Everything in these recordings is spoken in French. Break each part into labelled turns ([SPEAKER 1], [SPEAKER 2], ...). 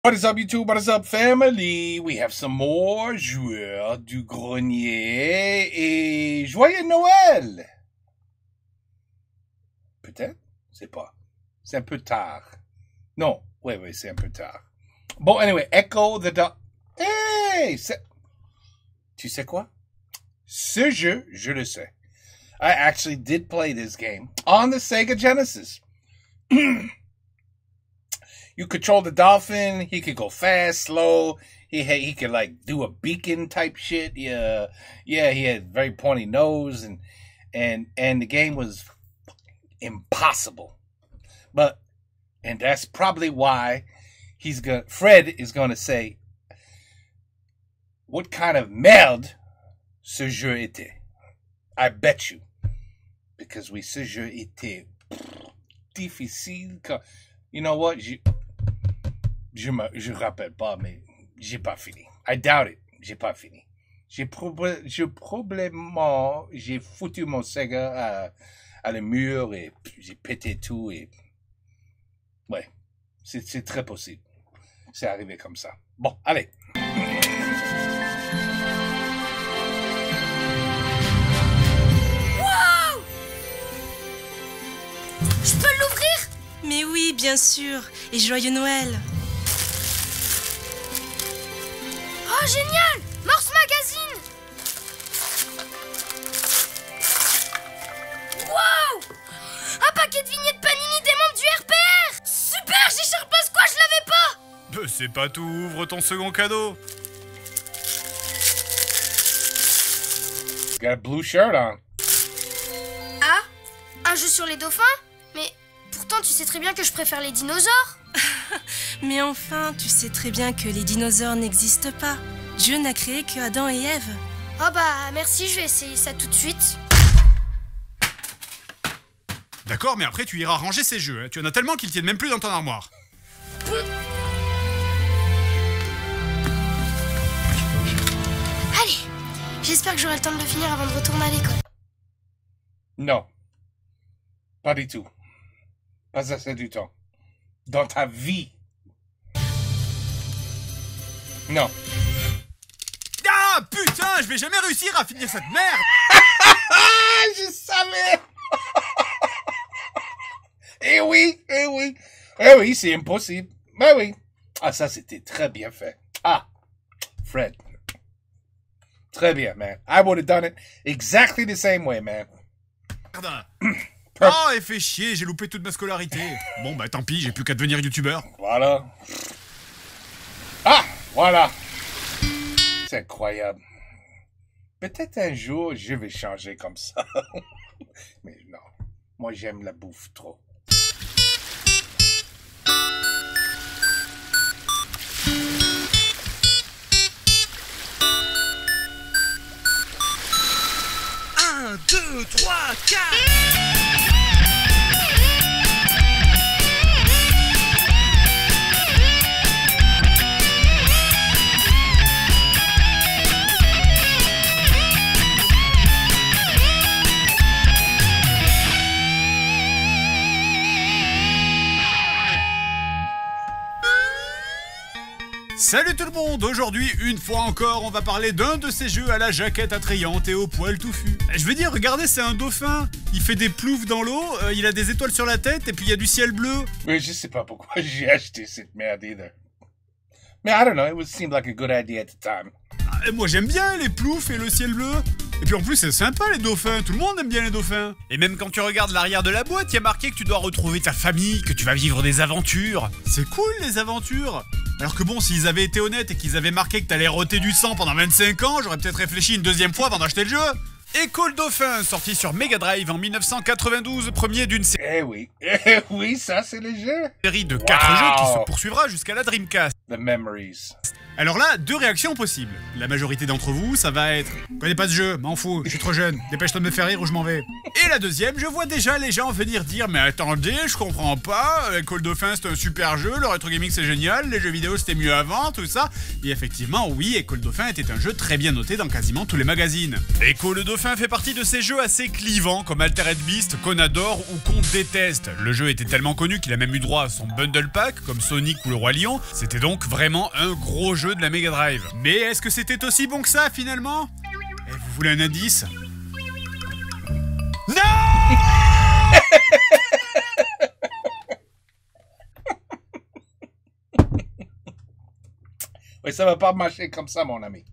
[SPEAKER 1] What is up YouTube, what is up family? We have some more joueurs du grenier et joyeux Noël! Peut-être? C'est pas. C'est un peu tard. Non, oui, c'est un peu tard. Bon, anyway, Echo the Dog. Hey! Tu sais quoi? Ce jeu, je le sais. I actually did play this game on the Sega Genesis. You control the dolphin. He could go fast, slow. He could like do a beacon type shit. Yeah. He had very pointy nose and the game was impossible. And that's probably why Fred is gonna say, what kind of merde ce jeu était? I bet you. Because ce jeu était difficile. You know what? Je rappelle pas, mais j'ai pas fini. I doubt it. J'ai pas fini. Probablement, j'ai foutu mon Sega à le mur et j'ai pété tout et ouais, c'est très possible. C'est arrivé comme ça. Bon, allez.
[SPEAKER 2] Wow! Je peux l'ouvrir?
[SPEAKER 3] Mais oui, bien sûr. Et joyeux Noël.
[SPEAKER 2] Oh, génial! Morse Magazine! Wow! Un paquet de vignettes Panini des membres du RPR! Super! J'ai Sherpas quoi, je l'avais pas!
[SPEAKER 4] C'est pas tout, ouvre ton second cadeau.
[SPEAKER 1] Got a blue shirt on.
[SPEAKER 2] Ah? Un jeu sur les dauphins? Mais pourtant, tu sais très bien que je préfère les dinosaures.
[SPEAKER 3] Mais enfin, tu sais très bien que les dinosaures n'existent pas. Dieu n'a créé que Adam et Ève.
[SPEAKER 2] Oh bah merci, je vais essayer ça tout de suite.
[SPEAKER 4] D'accord, mais après tu iras ranger ces jeux. Hein. Tu en as tellement qu'ils tiennent même plus dans ton armoire.
[SPEAKER 2] Allez, j'espère que j'aurai le temps de le finir avant de retourner à l'école.
[SPEAKER 1] Non. Pas du tout. Pas assez du temps. Dans ta vie. Non.
[SPEAKER 4] Ah putain, je vais jamais réussir à finir cette merde.
[SPEAKER 1] Je savais. Eh oui. Eh oui, c'est impossible. Ben oui. Ah, ça, c'était très bien fait. Ah, Fred. Très bien, man. I would have done it exactly the same way, man.
[SPEAKER 4] Merde. Oh, et fait chier, j'ai loupé toute ma scolarité. Bon, bah tant pis, j'ai plus qu'à devenir youtubeur.
[SPEAKER 1] Voilà. Ah, voilà. C'est incroyable. Peut-être un jour, je vais changer comme ça. Mais non, moi j'aime la bouffe trop.
[SPEAKER 4] Un, deux, trois, quatre. Salut tout le monde! Aujourd'hui, une fois encore, on va parler d'un de ces jeux à la jaquette attrayante et au poil touffu. Je veux dire, regardez, c'est un dauphin. Il fait des ploufs dans l'eau, il a des étoiles sur la tête et puis il y a du ciel bleu.
[SPEAKER 1] Mais je sais pas pourquoi j'ai acheté cette merde either. Mais I don't know, it would seem like a good idea at the time.
[SPEAKER 4] Moi j'aime bien les ploufs et le ciel bleu. Et puis en plus c'est sympa les dauphins, tout le monde aime bien les dauphins. Et même quand tu regardes l'arrière de la boîte, il y a marqué que tu dois retrouver ta famille, que tu vas vivre des aventures. C'est cool les aventures. Alors que bon, s'ils avaient été honnêtes et qu'ils avaient marqué que t'allais roter du sang pendant 25 ans, j'aurais peut-être réfléchi une deuxième fois avant d'acheter le jeu. Echo le Dauphin, sorti sur Mega Drive en 1992, premier d'une
[SPEAKER 1] Eh oui, ça c'est le jeu.
[SPEAKER 4] série de 4 jeux qui se poursuivra jusqu'à la Dreamcast.
[SPEAKER 1] The memories.
[SPEAKER 4] Alors là, deux réactions possibles. La majorité d'entre vous, ça va être « Connais pas ce jeu, m'en fous, je suis trop jeune, dépêche-toi de me faire rire ou je m'en vais ». Et la deuxième, je vois déjà les gens venir dire « Mais attendez, je comprends pas, École Dauphin c'est un super jeu, le rétro gaming c'est génial, les jeux vidéo c'était mieux avant, tout ça ». Et effectivement, oui, École Dauphin était un jeu très bien noté dans quasiment tous les magazines. École Dauphin fait partie de ces jeux assez clivants comme Altered Beast, qu'on adore ou qu'on déteste. Le jeu était tellement connu qu'il a même eu droit à son bundle pack, comme Sonic ou le Roi Lion. C'était donc vraiment un gros jeu de la Mega Drive. Mais est-ce que c'était aussi bon que ça finalement? Et vous voulez un indice? Non!
[SPEAKER 1] Oui, ça va pas marcher comme ça, mon ami.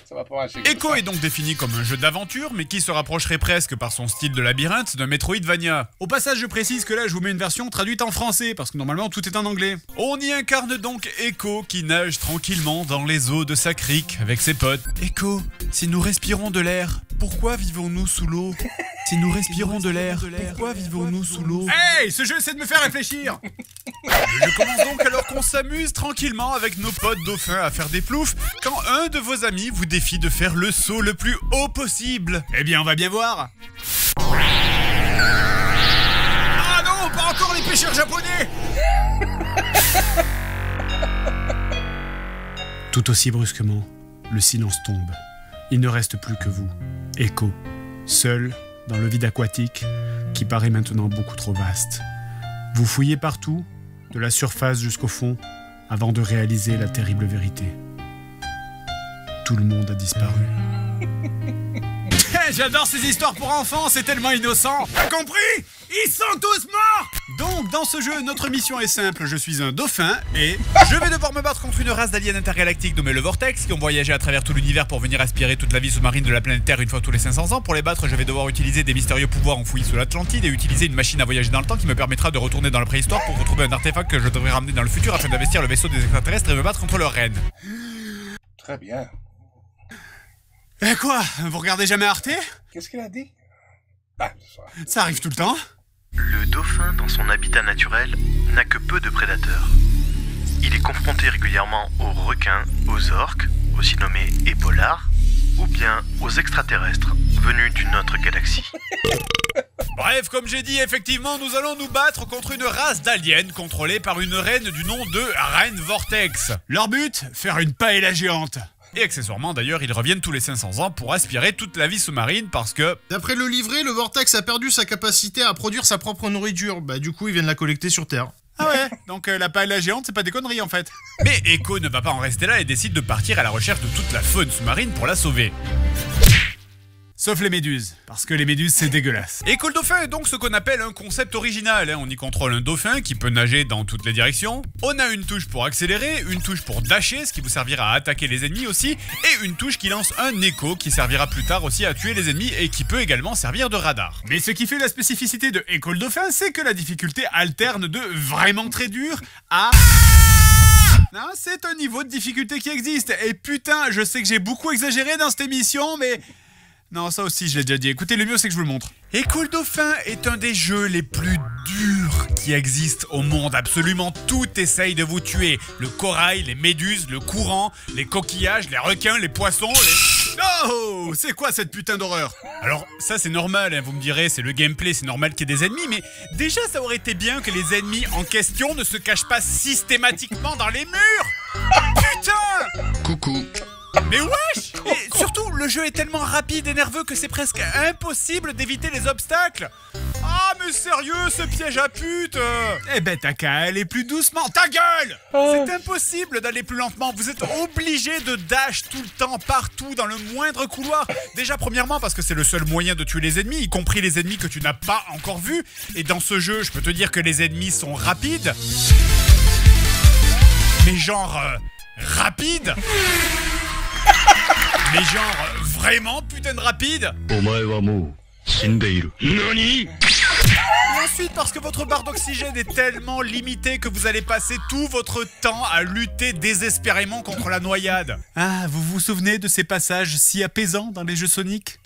[SPEAKER 1] Ça va pas marcher comme
[SPEAKER 4] Echo
[SPEAKER 1] ça.
[SPEAKER 4] est donc défini comme un jeu d'aventure, mais qui se rapprocherait presque par son style de labyrinthe d'un Metroidvania. Au passage, je précise que là, je vous mets une version traduite en français, parce que normalement, tout est en anglais. On y incarne donc Echo, qui nage tranquillement dans les eaux de sa crique avec ses potes. Echo, si nous respirons de l'air, pourquoi vivons-nous sous l'eau? Si nous respirons de l'air, pourquoi vivons-nous sous l'eau? Hey, ce jeu essaie de me faire réfléchir. Le jeu commence donc alors qu'on s'amuse tranquillement avec nos potes dauphins à faire des ploufs, quand un de vos amis vous défie de faire le saut le plus haut possible. Eh bien, on va bien voir. Ah non, pas encore les pêcheurs japonais. Tout aussi brusquement, le silence tombe. Il ne reste plus que vous, Echo, seul dans le vide aquatique qui paraît maintenant beaucoup trop vaste. Vous fouillez partout, de la surface jusqu'au fond, avant de réaliser la terrible vérité. Tout le monde a disparu. J'adore ces histoires pour enfants, c'est tellement innocent. T'as compris? Ils sont tous morts. Donc, dans ce jeu, notre mission est simple. Je suis un dauphin et je vais devoir me battre contre une race d'aliens intergalactiques nommée le Vortex, qui ont voyagé à travers tout l'univers pour venir aspirer toute la vie sous-marine de la planète Terre une fois tous les 500 ans. Pour les battre, je vais devoir utiliser des mystérieux pouvoirs enfouis sous l'Atlantide et utiliser une machine à voyager dans le temps qui me permettra de retourner dans la préhistoire pour retrouver un artefact que je devrais ramener dans le futur afin d'investir le vaisseau des extraterrestres et me battre contre leur reine.
[SPEAKER 1] Très bien.
[SPEAKER 4] Eh quoi? Vous regardez jamais Arte?
[SPEAKER 1] Qu'est-ce qu'il a dit? Ah,
[SPEAKER 4] Ça arrive tout le temps.
[SPEAKER 5] Le dauphin, dans son habitat naturel, n'a que peu de prédateurs. Il est confronté régulièrement aux requins, aux orques, aussi nommés épaulards, ou bien aux extraterrestres, venus d'une autre galaxie.
[SPEAKER 4] Bref, comme j'ai dit, effectivement, nous allons nous battre contre une race d'aliens contrôlée par une reine du nom de Reine Vortex. Leur but? Faire une paella géante. Et accessoirement, d'ailleurs, ils reviennent tous les 500 ans pour aspirer toute la vie sous-marine parce que...
[SPEAKER 6] D'après le livret, le Vortex a perdu sa capacité à produire sa propre nourriture. Bah du coup, ils viennent la collecter sur Terre.
[SPEAKER 4] Ah ouais, donc la paella géante, c'est pas des conneries en fait. Mais Echo ne va pas en rester là et décide de partir à la recherche de toute la faune sous-marine pour la sauver. Sauf les méduses, parce que les méduses c'est dégueulasse. Echo le dauphin est donc ce qu'on appelle un concept original. On y contrôle un dauphin qui peut nager dans toutes les directions. On a une touche pour accélérer, une touche pour dasher, ce qui vous servira à attaquer les ennemis aussi, et une touche qui lance un écho qui servira plus tard aussi à tuer les ennemis et qui peut également servir de radar. Mais ce qui fait la spécificité de Echo le dauphin, c'est que la difficulté alterne de vraiment très dur à... Non, c'est un niveau de difficulté qui existe. Et putain, je sais que j'ai beaucoup exagéré dans cette émission, mais... Non, ça aussi, je l'ai déjà dit. Écoutez, le mieux, c'est que je vous le montre. Echo le dauphin est un des jeux les plus durs qui existent au monde. Absolument tout essaye de vous tuer. Le corail, les méduses, le courant, les coquillages, les requins, les poissons, les... Oh! C'est quoi cette putain d'horreur? Alors, ça, c'est normal, hein, vous me direz, c'est le gameplay, c'est normal qu'il y ait des ennemis, mais déjà, ça aurait été bien que les ennemis en question ne se cachent pas systématiquement dans les murs! Putain!
[SPEAKER 6] Coucou.
[SPEAKER 4] Mais wesh! Et surtout, le jeu est tellement rapide et nerveux que c'est presque impossible d'éviter les obstacles. Ah, mais sérieux, ce piège à pute! Eh ben, t'as qu'à aller plus doucement. Ta gueule! C'est impossible d'aller plus lentement. Vous êtes obligé de dash tout le temps, partout, dans le moindre couloir. Déjà, premièrement, parce que c'est le seul moyen de tuer les ennemis, y compris les ennemis que tu n'as pas encore vus. Et dans ce jeu, je peux te dire que les ennemis sont rapides. Mais genre... rapide. Mais genre, vraiment putain de rapide. Et ensuite, parce que votre barre d'oxygène est tellement limitée que vous allez passer tout votre temps à lutter désespérément contre la noyade. Ah, vous vous souvenez de ces passages si apaisants dans les jeux Sonic ?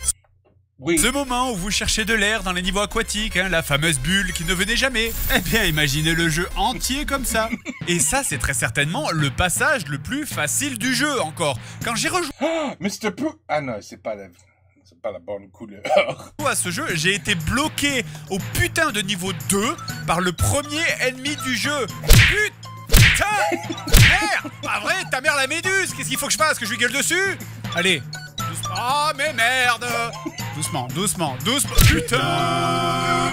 [SPEAKER 1] Oui.
[SPEAKER 4] Ce moment où vous cherchez de l'air dans les niveaux aquatiques, hein, la fameuse bulle qui ne venait jamais. Eh bien, imaginez le jeu entier comme ça. Et ça, c'est très certainement le passage le plus facile du jeu encore. Quand j'ai rejoué
[SPEAKER 1] Mr. Pooh. Ah non, c'est pas la bonne couleur.
[SPEAKER 4] à ce jeu, j'ai été bloqué au putain de niveau 2 par le premier ennemi du jeu. Putain! Merde! Pas vrai, ta mère la méduse! Qu'est-ce qu'il faut que je fasse? Que je lui gueule dessus? Allez, doucement. Oh, mais merde! Doucement, doucement, doucement. Putain!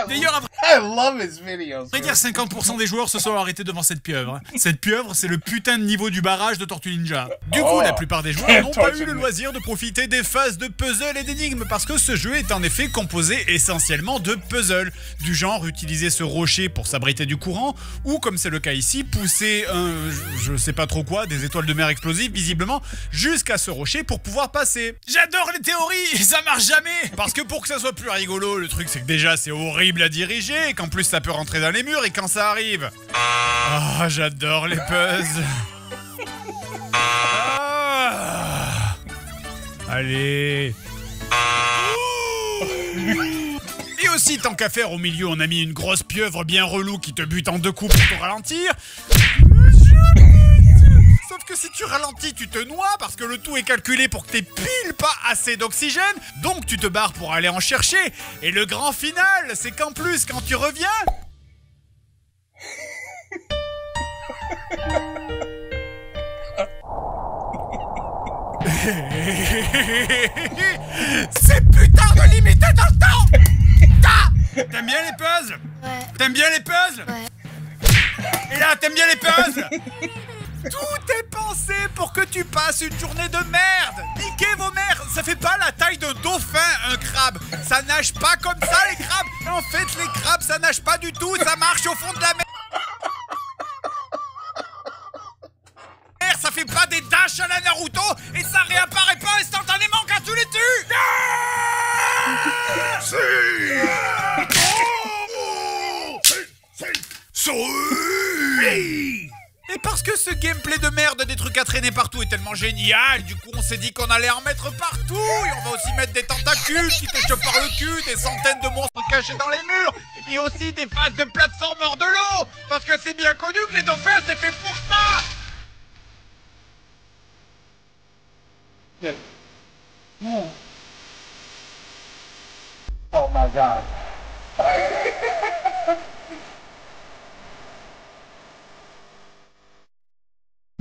[SPEAKER 4] D'ailleurs, après
[SPEAKER 1] I love his videos.
[SPEAKER 4] dire 50% des joueurs se sont arrêtés devant cette pieuvre. Cette pieuvre, c'est le putain de niveau du barrage de Tortue Ninja. Du coup, la plupart des joueurs n'ont pas eu le loisir de profiter des phases de puzzle et d'énigmes parce que ce jeu est en effet composé essentiellement de puzzles. Du genre utiliser ce rocher pour s'abriter du courant ou, comme c'est le cas ici, pousser je sais pas trop quoi, des étoiles de mer explosives visiblement, jusqu'à ce rocher pour pouvoir passer. J'adore les théories, ça marche jamais. Parce que pour que ça soit plus rigolo, le truc c'est que déjà c'est horrible à diriger, et qu'en plus ça peut rentrer dans les murs et quand ça arrive. Ah, j'adore les puzzles. Ah. Allez. Et aussi, tant qu'à faire, au milieu, on a mis une grosse pieuvre bien relou qui te bute en 2 coups pour te ralentir. Sauf que si tu ralentis, tu te noies parce que le tout est calculé pour que t'aies pile pas assez d'oxygène. Donc tu te barres pour aller en chercher. Et le grand final, c'est qu'en plus, quand tu reviens... c'est putain de limité dans le temps. T'aimes bien les puzzles?
[SPEAKER 2] Ouais.
[SPEAKER 4] T'aimes bien les puzzles?
[SPEAKER 2] Ouais.
[SPEAKER 4] Et là, t'aimes bien les puzzles? Tout est pensé pour que tu passes une journée de merde. Niquez vos mères. Ça fait pas la taille d'un dauphin, un crabe. Ça nage pas comme ça, les crabes. En fait, les crabes, ça nage pas du tout. Ça marche au fond de la mer. Ça fait pas des dashs à la Naruto. Et ça réapparaît pas instantanément quand tu les tues. Et parce que ce gameplay de merde des trucs à traîner partout est tellement génial, du coup on s'est dit qu'on allait en mettre partout. Et on va aussi mettre des tentacules qui te chopent par le cul, des centaines de monstres cachés dans les murs, et aussi des phases de plateforme hors de l'eau. Parce que c'est bien connu que les dauphins c'est fait pour ça.
[SPEAKER 1] Oh my god.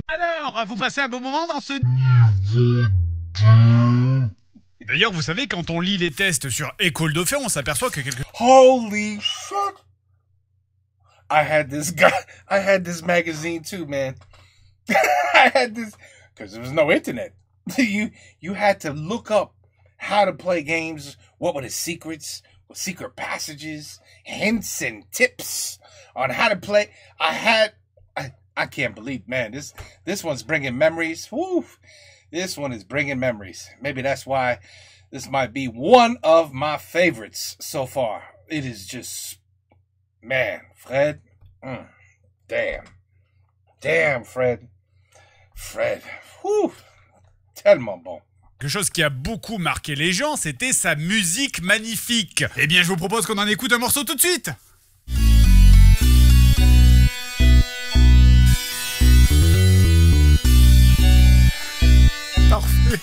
[SPEAKER 4] Alors, vous passez un bon moment dans ce... D'ailleurs, vous savez, quand on lit les tests sur École de Feu, on s'aperçoit que quelque...
[SPEAKER 1] Holy fuck. I had this magazine too, man. I had this because there was no internet. You had to look up how to play games, what were the secrets, secret passages, hints and tips on how to play. I can't believe, man, this one's bringing memories. Woo! This one is bringing memories. Maybe that's why this might be one of my favorites so far. It is just, man, Fred. Damn, Fred. Whew. Tellement bon.
[SPEAKER 4] Quelque chose qui a beaucoup marqué les gens, c'était sa musique magnifique. Eh bien, je vous propose qu'on en écoute un morceau tout de suite. Parfait.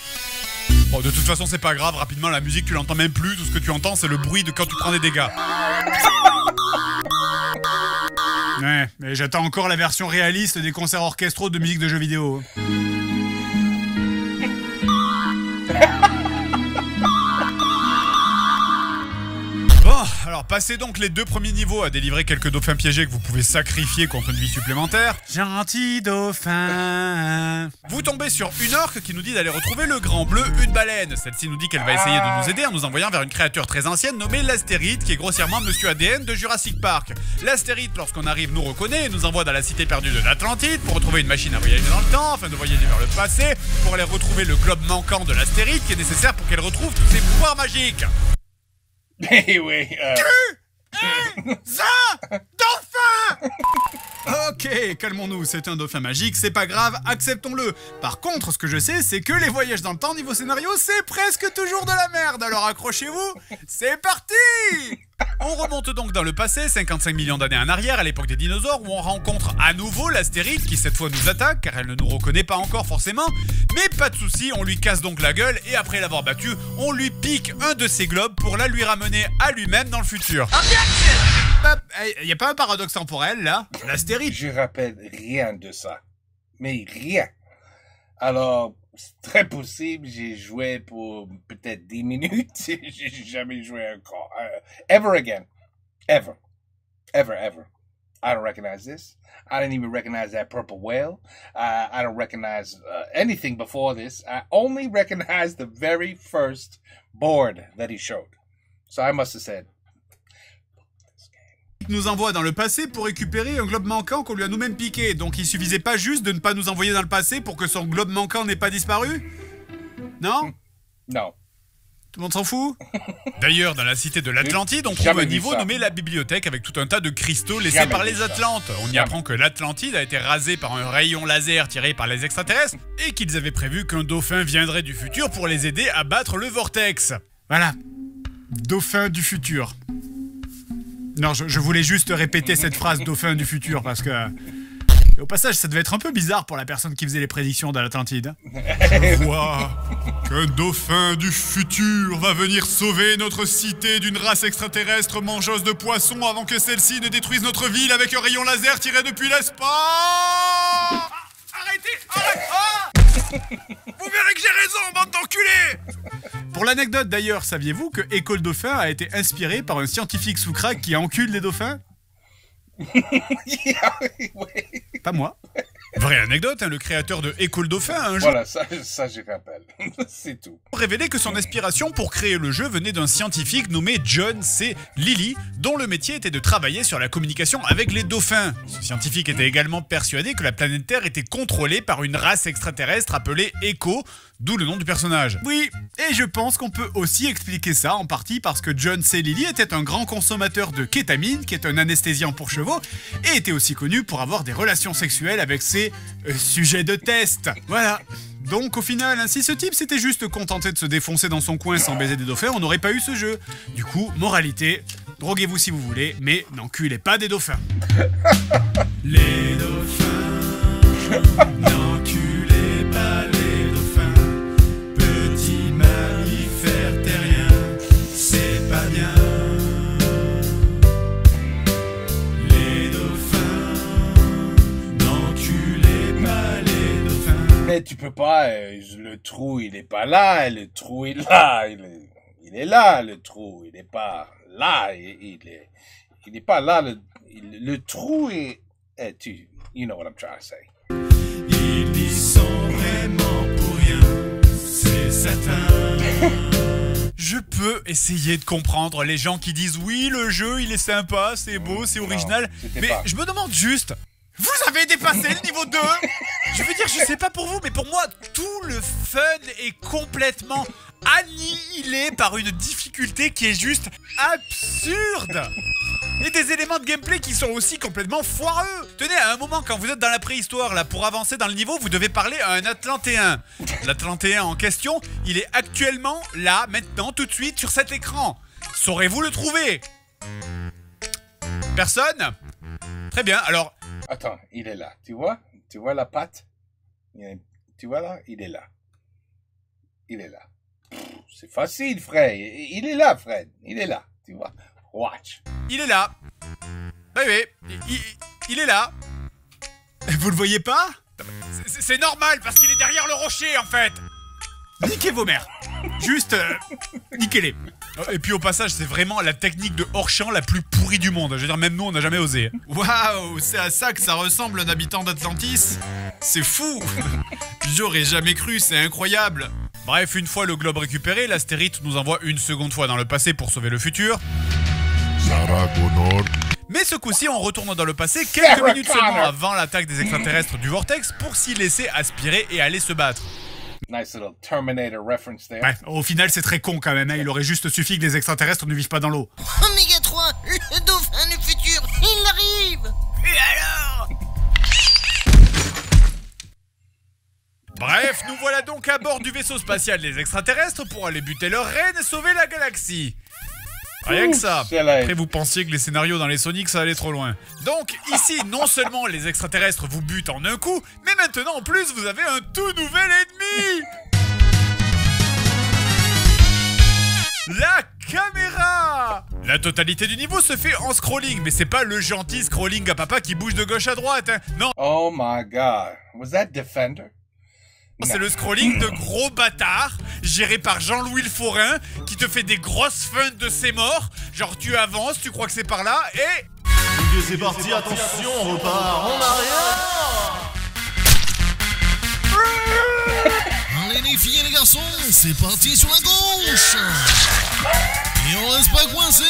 [SPEAKER 4] Bon, de toute façon, c'est pas grave. Rapidement, la musique, tu l'entends même plus. Tout ce que tu entends, c'est le bruit de quand tu prends des dégâts. Ouais, mais j'attends encore la version réaliste des concerts orchestraux de musique de jeux vidéo. Bon, alors passez donc les 2 premiers niveaux à délivrer quelques dauphins piégés que vous pouvez sacrifier contre une vie supplémentaire. Gentil dauphin. Vous tombez sur une orque qui nous dit d'aller retrouver le grand bleu, une baleine. Celle-ci nous dit qu'elle va essayer de nous aider en nous envoyant vers une créature très ancienne nommée l'astérite, qui est grossièrement Monsieur ADN de Jurassic Park. L'astérite, lorsqu'on arrive, nous reconnaît et nous envoie dans la cité perdue de l'Atlantide pour retrouver une machine à voyager dans le temps, afin de voyager vers le passé, pour aller retrouver le globe manquant de l'astérite qui est nécessaire pour qu'elle retrouve tous ses pouvoirs magiques.
[SPEAKER 1] Anyway,
[SPEAKER 4] Dauphin. Ok, calmons-nous, c'est un dauphin magique, c'est pas grave, acceptons-le. Par contre, ce que je sais, c'est que les voyages dans le temps niveau scénario, c'est presque toujours de la merde, alors accrochez-vous, c'est parti! On remonte donc dans le passé, 55 millions d'années en arrière, à l'époque des dinosaures, où on rencontre à nouveau l'astérite qui cette fois nous attaque, car elle ne nous reconnaît pas encore forcément. Mais pas de souci, on lui casse donc la gueule, et après l'avoir battu, on lui pique un de ses globes pour la lui ramener à lui-même dans le futur. Y a pas un paradoxe temporel là? L'astérite.
[SPEAKER 1] Je rappelle rien de ça. Mais rien. Alors, c'est très possible, j'ai joué pour peut-être 10 minutes. J'ai jamais joué encore. Ever again. Ever. Ever, ever. I don't recognize this. I didn't even recognize that purple whale. I don't recognize anything before this. I only recognize the very first board that he showed. So I must have said,
[SPEAKER 4] nous envoie dans le passé pour récupérer un globe manquant qu'on lui a nous-mêmes piqué. Donc il suffisait pas juste de ne pas nous envoyer dans le passé pour que son globe manquant n'ait pas disparu? Non?
[SPEAKER 1] non.
[SPEAKER 4] Tout le monde s'en fout? D'ailleurs, dans la cité de l'Atlantide, on trouve un niveau nommé la bibliothèque avec tout un tas de cristaux laissés par les Atlantes. On y apprend que l'Atlantide a été rasée par un rayon laser tiré par les extraterrestres et qu'ils avaient prévu qu'un dauphin viendrait du futur pour les aider à battre le vortex. Voilà. Dauphin du futur. Non, je voulais juste répéter cette phrase dauphin du futur parce que... Et au passage, ça devait être un peu bizarre pour la personne qui faisait les prédictions de l'Atlantide. Je vois qu'un dauphin du futur va venir sauver notre cité d'une race extraterrestre mangeuse de poissons avant que celle-ci ne détruise notre ville avec un rayon laser tiré depuis l'espace. Arrêtez! Vous verrez que j'ai raison, bande d'enculés! Pour l'anecdote d'ailleurs, saviez-vous que Écho le dauphin a été inspiré par un scientifique sous crack qui encule les dauphins? Pas moi. Vraie anecdote, hein, le créateur de Écho le dauphin a un jeu...
[SPEAKER 1] Voilà, ça je rappelle. C'est tout.
[SPEAKER 4] Révélé que son inspiration pour créer le jeu venait d'un scientifique nommé John C. Lilly, dont le métier était de travailler sur la communication avec les dauphins. Ce scientifique était également persuadé que la planète Terre était contrôlée par une race extraterrestre appelée Écho, d'où le nom du personnage. Oui, et je pense qu'on peut aussi expliquer ça en partie parce que John C. Lilly était un grand consommateur de kétamine, qui est un anesthésiant pour chevaux, et était aussi connu pour avoir des relations sexuelles avec ses sujets de test. Voilà. Donc au final, hein, si ce type s'était juste contenté de se défoncer dans son coin sans baiser des dauphins, on n'aurait pas eu ce jeu. Du coup, moralité, droguez-vous si vous voulez, mais n'enculez pas des dauphins. Les dauphins, n'enculez pas les dauphins. Petits mammifères terriens, c'est pas bien.
[SPEAKER 1] Mais tu peux pas, le trou il est pas là, le trou est là, il est là le trou, il est pas là, il est pas là, le trou est, you know what I'm trying to say.
[SPEAKER 4] Ils y sont vraiment pour rien, c'est Satan. Je peux essayer de comprendre les gens qui disent oui, le jeu il est sympa, c'est beau, c'est original, mais pas. Je me demande juste... Vous avez dépassé le niveau 2. Je veux dire, je sais pas pour vous, mais pour moi, tout le fun est complètement annihilé par une difficulté qui est juste absurde. Et des éléments de gameplay qui sont aussi complètement foireux. Tenez, à un moment, quand vous êtes dans la préhistoire, là, pour avancer dans le niveau, vous devez parler à un Atlantéen. L'Atlantéen en question, il est actuellement là, maintenant, tout de suite, sur cet écran. Saurez-vous le trouver? Personne? Très bien, alors...
[SPEAKER 1] Attends, il est là, tu vois? Tu vois la patte? Tu vois là? Il est là. Il est là. C'est facile, Fred. Il est là, Fred. Il est là, tu vois? Watch.
[SPEAKER 4] Il est là. Oui, il est là. Vous le voyez pas? C'est normal, parce qu'il est derrière le rocher, en fait. Niquez vos mères. Juste, niquez-les. Et puis au passage, c'est vraiment la technique de hors-champ la plus pourrie du monde. Je veux dire, même nous, on n'a jamais osé. Waouh, c'est à ça que ça ressemble un habitant d'Atlantis? C'est fou. J'aurais jamais cru, c'est incroyable. Bref, une fois le globe récupéré, l'astérite nous envoie une seconde fois dans le passé pour sauver le futur. Mais ce coup-ci, on retourne dans le passé quelques minutes seulement avant l'attaque des extraterrestres du vortex pour s'y laisser aspirer et aller se battre.
[SPEAKER 1] Nice little Terminator reference there.
[SPEAKER 4] Ouais, au final, c'est très con quand même, hein. Il aurait juste suffi que les extraterrestres ne vivent pas dans l'eau.
[SPEAKER 7] Oméga 3, le dauphin du futur, il arrive!
[SPEAKER 4] Et alors? Bref, nous voilà donc à bord du vaisseau spatial des extraterrestres pour aller buter leur reine et sauver la galaxie. Rien que ça. Après, vous pensiez que les scénarios dans les Sonic, ça allait trop loin. Donc, ici, non seulement les extraterrestres vous butent en un coup, mais maintenant, en plus, vous avez un tout nouvel ennemi. La caméra! La totalité du niveau se fait en scrolling, mais c'est pas le gentil scrolling à papa qui bouge de gauche à droite, hein. Non.
[SPEAKER 1] Oh my god. Was that Defender?
[SPEAKER 4] C'est le scrolling de gros bâtards, géré par Jean-Louis le Forain, qui te fait des grosses feintes de ses morts. Genre tu avances, tu crois que c'est par là, et...
[SPEAKER 7] Ok, c'est parti, attention, on repart en arrière.
[SPEAKER 8] Allez les filles et les garçons, c'est parti sur la gauche. Et on reste pas coincé.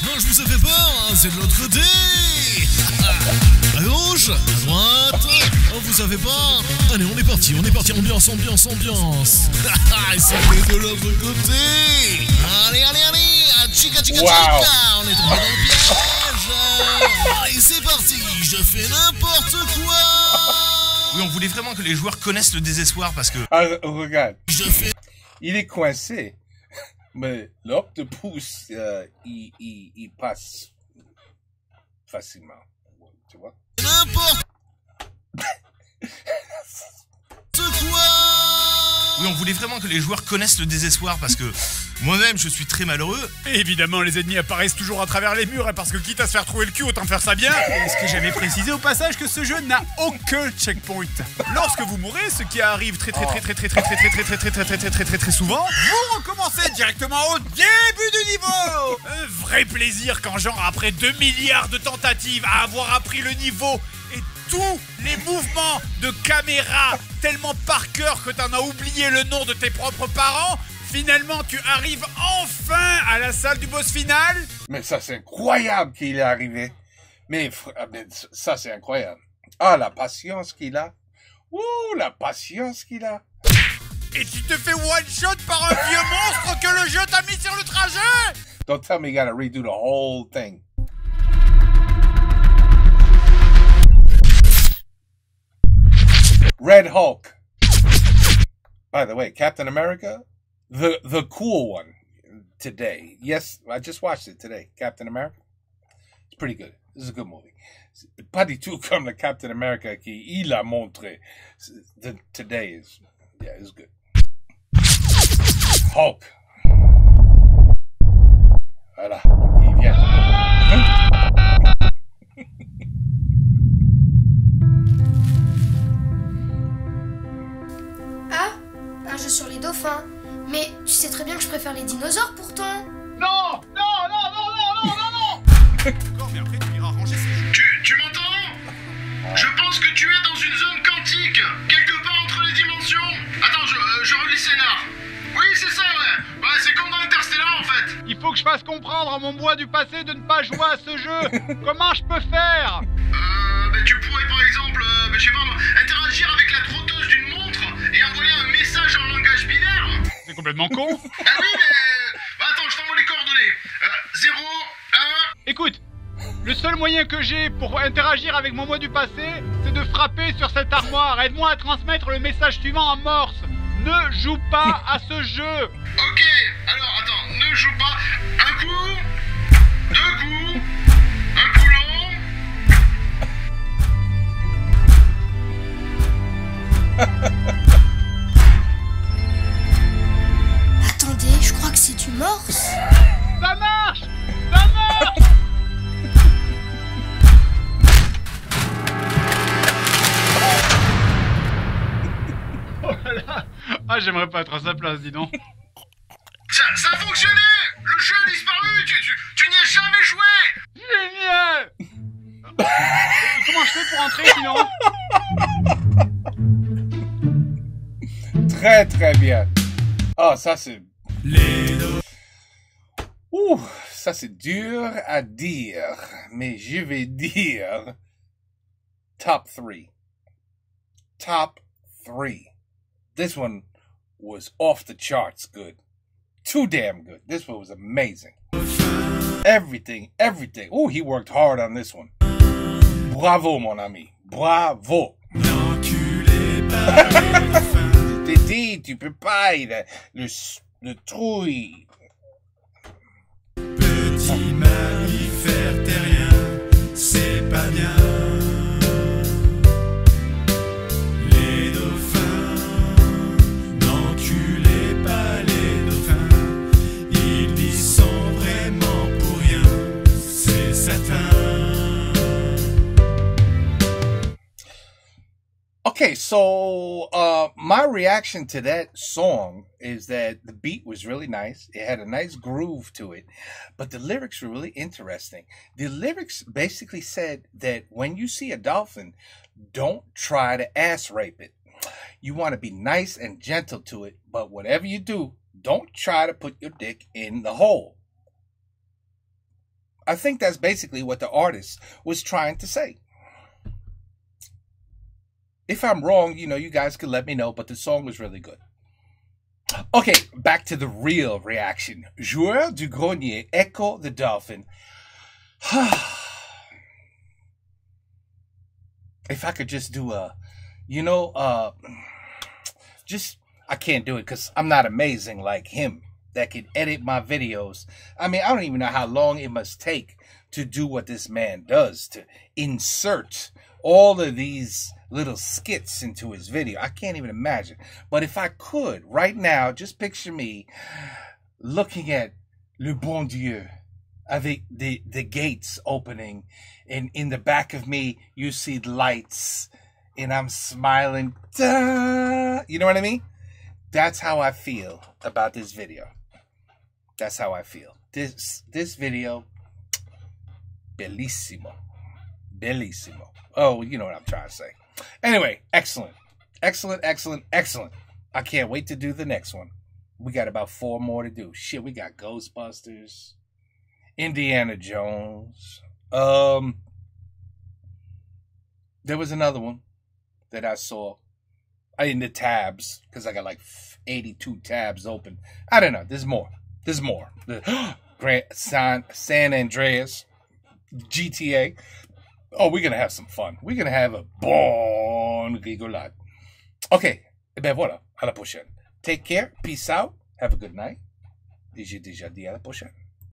[SPEAKER 8] Non, je vous ai fait peur, hein, c'est de l'autre côté. À gauche, à droite. Oh, vous savez pas. Allez, on est parti, ambiance. Et c'est de l'autre côté. Allez, chica, on est tombé dans le piège. Allez, c'est parti, je fais n'importe quoi.
[SPEAKER 6] Oui, on voulait vraiment que les joueurs connaissent le désespoir parce que...
[SPEAKER 1] Ah, regarde.
[SPEAKER 8] Je fais...
[SPEAKER 1] Il est coincé. Mais l'octopus, il passe facilement. Tu vois?
[SPEAKER 8] N'importe quoi.
[SPEAKER 6] Oui, on voulait vraiment que les joueurs connaissent le désespoir parce que moi-même, je suis très malheureux.
[SPEAKER 4] Et évidemment, les ennemis apparaissent toujours à travers les murs, hein, parce que quitte à se faire trouver le cul, autant faire ça bien. Est-ce que j'avais précisé au passage que ce jeu n'a aucun checkpoint? Lorsque vous mourrez, ce qui arrive très souvent, vous recommencez directement au début du niveau. Un vrai plaisir quand genre après 2 milliards de tentatives à avoir appris le niveau et tous les mouvements de caméra tellement par cœur que t'en as oublié le nom de tes propres parents. Finalement, tu arrives enfin à la salle du boss final.
[SPEAKER 1] Mais ça, c'est incroyable qu'il est arrivé. Mais ça, c'est incroyable. Ah, la patience qu'il a. Ouh, la patience qu'il a.
[SPEAKER 4] Et tu te fais one-shot par un vieux monstre que le jeu t'a mis sur le trajet.
[SPEAKER 1] Don't tell me you gotta redo the whole thing. Red Hulk. By the way, Captain America, the cool one today. Yes, I just watched it today. Captain America. It's pretty good. This is a good movie. Pas du tout comme le Captain America qu'il a montré. Today is, yeah, it's good. Hulk. Voilà, il vient.
[SPEAKER 2] Ah, un jeu sur les dauphins. Mais tu sais très bien que je préfère les dinosaures pourtant.
[SPEAKER 4] Non. Encore, mais après tu iras ranger ces jeux.
[SPEAKER 7] Tu m'entends? Je pense que tu es dans une zone quantique, quelque part entre les dimensions. Attends, je relis le scénar. Oui, c'est ça, ouais. Ouais, c'est comme dans Interstellar, en fait.
[SPEAKER 4] Il faut que je fasse comprendre à mon moi du passé de ne pas jouer à ce jeu. Comment je peux faire?
[SPEAKER 7] Tu pourrais, par exemple, je sais pas moi, interagir avec la trotteuse d'une montre et envoyer un message en langage binaire.
[SPEAKER 4] C'est complètement con.
[SPEAKER 7] Ah oui, mais... attends, je t'envoie les coordonnées. 0, 1...
[SPEAKER 4] Écoute, le seul moyen que j'ai pour interagir avec mon moi du passé, c'est de frapper sur cette armoire. Aide-moi à transmettre le message suivant en morse. Ne joue pas à ce jeu.
[SPEAKER 7] Ok, alors attends, ne joue pas. Un coup, 2 coups, un coup long.
[SPEAKER 2] Attendez, je crois que c'est du morse.
[SPEAKER 4] Ça marche. Ça marche. Oh là là. Ah, j'aimerais pas être à sa place, dis donc.
[SPEAKER 7] Ça a fonctionné. Le jeu a disparu. Tu n'y as jamais joué.
[SPEAKER 4] Génial. Comment je fais pour entrer sinon?
[SPEAKER 1] Très, très bien. Ah, ça, c'est... Ouh, ça, c'est dur à dire. Mais je vais dire... Top 3. Top 3. This one was off the charts good. Too damn good. This one was amazing. Everything. Ooh, he worked hard on this one. Bravo, mon ami. Bravo.
[SPEAKER 4] N'enculez pas les dauphins.
[SPEAKER 1] Je t'ai dit, tu peux pas. Le trouille.
[SPEAKER 4] Petit mammifère terrien, c'est pas bien. Les dauphins, n'enculez pas les dauphins. Ils y sont vraiment pour rien, c'est certain.
[SPEAKER 1] Okay, so my reaction to that song is that the beat was really nice. It had a nice groove to it, but the lyrics were really interesting. The lyrics basically said that when you see a dolphin, don't try to ass rape it. You want to be nice and gentle to it, but whatever you do, don't try to put your dick in the hole. I think that's basically what the artist was trying to say. If I'm wrong, you guys can let me know, but the song was really good. Okay, back to the real reaction. Joueur du grenier, Echo the dolphin. If I could just do I can't do it because I'm not amazing like him that can edit my videos. I mean, I don't even know how long it must take to do what this man does, to insert all of these little skits into his video. I can't even imagine. But if I could, right now, just picture me looking at Le Bon Dieu, avec the gates opening, and in the back of me, you see lights, and I'm smiling. Da! You know what I mean? That's how I feel about this video. That's how I feel. This video, bellissimo. Bellissimo. Oh, you know what I'm trying to say. Anyway, excellent. Excellent, excellent, excellent. I can't wait to do the next one. We got about 4 more to do. Shit, we got Ghostbusters, Indiana Jones. There was another one that I saw in the tabs, because I got like 82 tabs open. I don't know. There's more. There's more. San Andreas, GTA. Oh, we're going to have some fun. We're going to have a bon rigolade. Okay. Et ben voilà. À la prochaine. Take care. Peace out. Have a good night. Et j'ai déjà dit à la prochaine.